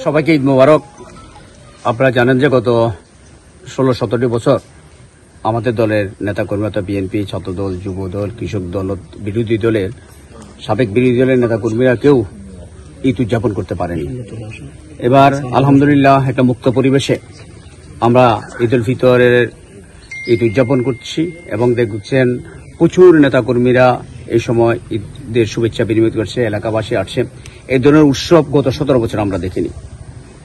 সবাইকে ঈদ মোবারক। আপনারা জানেন যে গত 16-17 বছর আমাদের দলের নেতাকর্মী অর্থাৎ বিএনপি, ছাত্রদল, যুবদল, কৃষক দল, বিরোধী দলের সাবেক বিরোধী দলের নেতাকর্মীরা কেউ ঈদ উদযাপন করতে পারেনি। এবার আলহামদুলিল্লাহ একটা মুক্ত পরিবেশে আমরা ঈদ উল ফিতরের ঈদ উদযাপন করছি এবং দেখছেন প্রচুর নেতাকর্মীরা এই সময় ঈদের শুভেচ্ছা বিনিময় করছে, এলাকাবাসী আসছে। এই ধরনের উৎসব গত 17 বছর আমরা দেখিনি।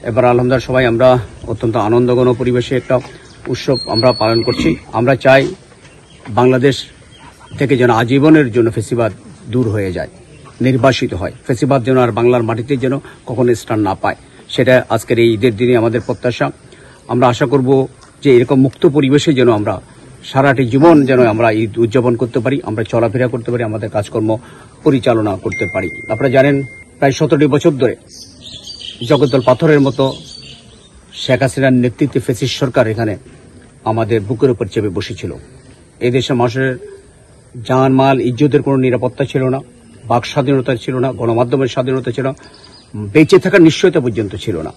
এবার আলহামদুলিল্লাহ সবাই আমরা অত্যন্ত আনন্দঘন পরিবেশে একটা উৎসব আমরা পালন করছি। আমরা চাই বাংলাদেশ থেকে যেন আজীবনের জন্য ফেসিবাদ দূর হয়ে যায়, নির্বাসিত হয়। ফেসিবাদ যেন আর বাংলার মাটিতে যেন কখনো স্থান না পায়, সেটা আজকের এই ঈদের দিনে আমাদের প্রত্যাশা। আমরা আশা করব যে এরকম মুক্ত পরিবেশে যেন আমরা সারাটি জীবন যেন আমরা ঈদ উদযাপন করতে পারি, আমরা চলাফেরা করতে পারি, আমাদের কাজকর্ম পরিচালনা করতে পারি। আপনারা জানেন প্রায় 17 বছর ধরে জগদ্দল পাথরের মতো শেখ হাসিনার নেতৃত্বে ফ্যাসিস্ট সরকার এখানে আমাদের বুকের উপর চেপে বসেছিল। এই দেশের মানুষের জানমাল ইজ্জতের কোনো নিরাপত্তা ছিল না, বাক স্বাধীনতা ছিল না, গণমাধ্যমের স্বাধীনতা ছিল না, বেঁচে থাকার নিশ্চয়তা পর্যন্ত ছিল না।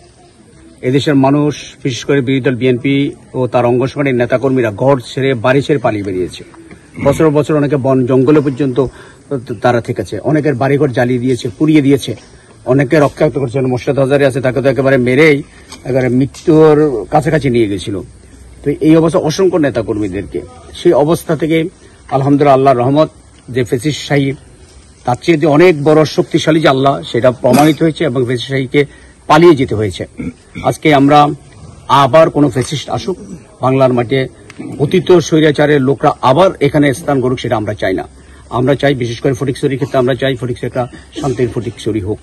এদেশের মানুষ বিশেষ করে বিরোধী দল বিএনপি ও তার অঙ্গসংগঠনের নেতাকর্মীরা ঘর ছেড়ে বাড়ি ছেড়ে পালিয়ে বেরিয়েছে। বছর বছর অনেকে বন জঙ্গলে পর্যন্ত তারা থেকেছে, অনেকের বাড়িঘর জ্বালিয়ে দিয়েছে, পুড়িয়ে দিয়েছে, অনেকে রক্ষাক্ত করছেন। মোর্শেদ হাজারি আছে, তাকে তো একেবারে মেরেই একেবারে মৃত্যুর কাছাকাছি নিয়ে গেছিল। তো এই অবস্থা অসংখ্য নেতাকর্মীদেরকে, সেই অবস্থা থেকে আলহামদুলিল্লাহ আল্লাহর রহমত যে ফ্যাসিস্ট শাহী তার চেয়ে যে অনেক বড় শক্তিশালী যে আল্লাহ সেটা প্রমাণিত হয়েছে এবং ফ্যাসিস্ট শাহীকে পালিয়ে যেতে হয়েছে। আজকে আমরা আবার কোনো ফ্যাসিস্ট আসুক বাংলার মাঠে, অতীত স্বৈরাচারের লোকরা আবার এখানে স্থান করুক, সেটা আমরা চাই না। আমরা চাই বিশেষ করে ফটিকছড়ির ক্ষেত্রে আমরা চাই ফটিকছড়ি একটা শান্তির ফটিকছড়ি হোক।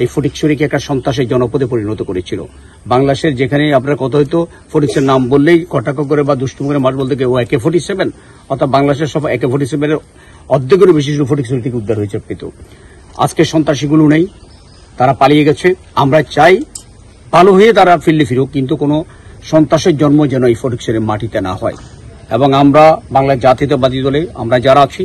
এই ফটিকছড়িকে একটা সন্ত্রাসের জনপদে পরিণত করেছিল বাংলাদেশের, যেখানে আপনার কথা হয়তো ফটিকসের নাম বললেই কটাক্ষ করে বা দুষ্টুম করে মাঠ বলতে কেউ AK-47, অর্থাৎ বাংলাদেশের সব AK-47 অর্ধেকেরও বেশি ফটিকছড়ি থেকে উদ্ধার হয়েছে পেত। আজকে সন্ত্রাসীগুলো নেই, তারা পালিয়ে গেছে। আমরা চাই ভালো হয়ে তারা ফিরলে ফিরুক, কিন্তু কোনো সন্ত্রাসের জন্ম যেন এই ফটিকছড়ির মাটিতে না হয়। এবং আমরা বাংলার জাতীয়তাবাদী দলে আমরা যারা আছি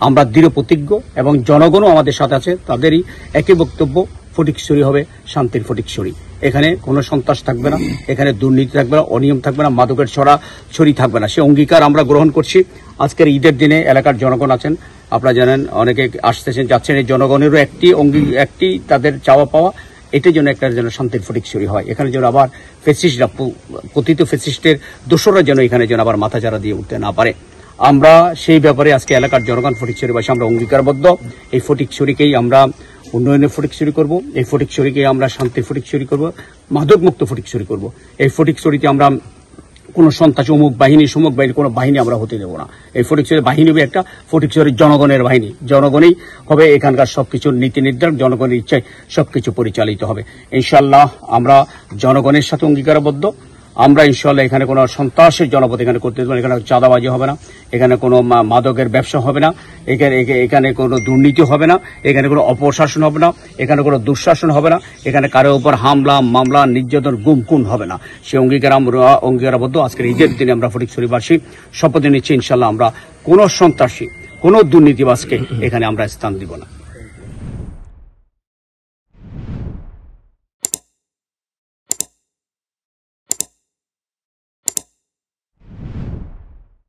আমরা দৃঢ় প্রতিজ্ঞ এবং জনগণও আমাদের সাথে আছে, তাদেরই একই বক্তব্য, ফটিকছড়ি হবে শান্তির ফটিকছড়ি। এখানে কোনো সন্ত্রাস থাকবে না, এখানে দুর্নীতি থাকবে না, অনিয়ম থাকবে না, মাদকের ছড়ি থাকবে না। সে অঙ্গীকার আমরা গ্রহণ করছি। আজকের ঈদের দিনে এলাকার জনগণ আছেন, আপনারা জানেন অনেকে আসতেছেন যাচ্ছেন, এই জনগণেরও একটি তাদের চাওয়া পাওয়া, এটার জন্য একটা যেন শান্তির ফটিকছড়ি হয়। এখানে যেন আবার ফ্যাসিস্টরা, কথিত ফ্যাসিস্টের দোসররা যেন এখানে যেন আবার মাথাচাড়া দিয়ে উঠতে না পারে। আমরা সেই ব্যাপারে আজকে এলাকার জনগণ ফটিকছড়িবাসী আমরা অঙ্গীকারবদ্ধ। এই ফটিকছড়িকেই আমরা উন্নয়নের ফটিকছড়ি করব, এই ফটিকছড়িকে আমরা শান্তির ফটিকছড়ি করব, মাদকমুক্ত ফটিকছড়ি করব। এই ফটিকছড়িতে আমরা কোনো সন্ত্রাস অমুক বাহিনী সমুক বাহিনী কোনো বাহিনী আমরা হতে দেব না। এই ফটিকছড়ির বাহিনী হবে একটা ফটিকছড়ির জনগণের বাহিনী, জনগণই হবে এখানকার সবকিছুর নীতি নির্ধারণ, জনগণের ইচ্ছায় সবকিছু পরিচালিত হবে। ইনশাআল্লাহ আমরা জনগণের সাথে অঙ্গীকারবদ্ধ। আমরা ইনশাআল্লাহ এখানে কোনো সন্ত্রাসের জনপদ এখানে করতে দেব না, এখানে চাঁদাবাজি হবে না, এখানে কোনো মাদকের ব্যবসা হবে না, এখানে কোনো দুর্নীতি হবে না, এখানে কোনো অপশাসন হবে না, এখানে কোনো দুঃশাসন হবে না, এখানে কারো উপর হামলা মামলা নির্যাতন গুম খুন হবে না। সেই অঙ্গীকারবদ্ধ। আজকের ঈদের দিনে আমরা ফটিকছড়িবাসী শপথ নিচ্ছি ইনশাআল্লাহ আমরা কোনো সন্ত্রাসী কোনো দুর্নীতিবাজকে এখানে আমরা স্থান দিব না।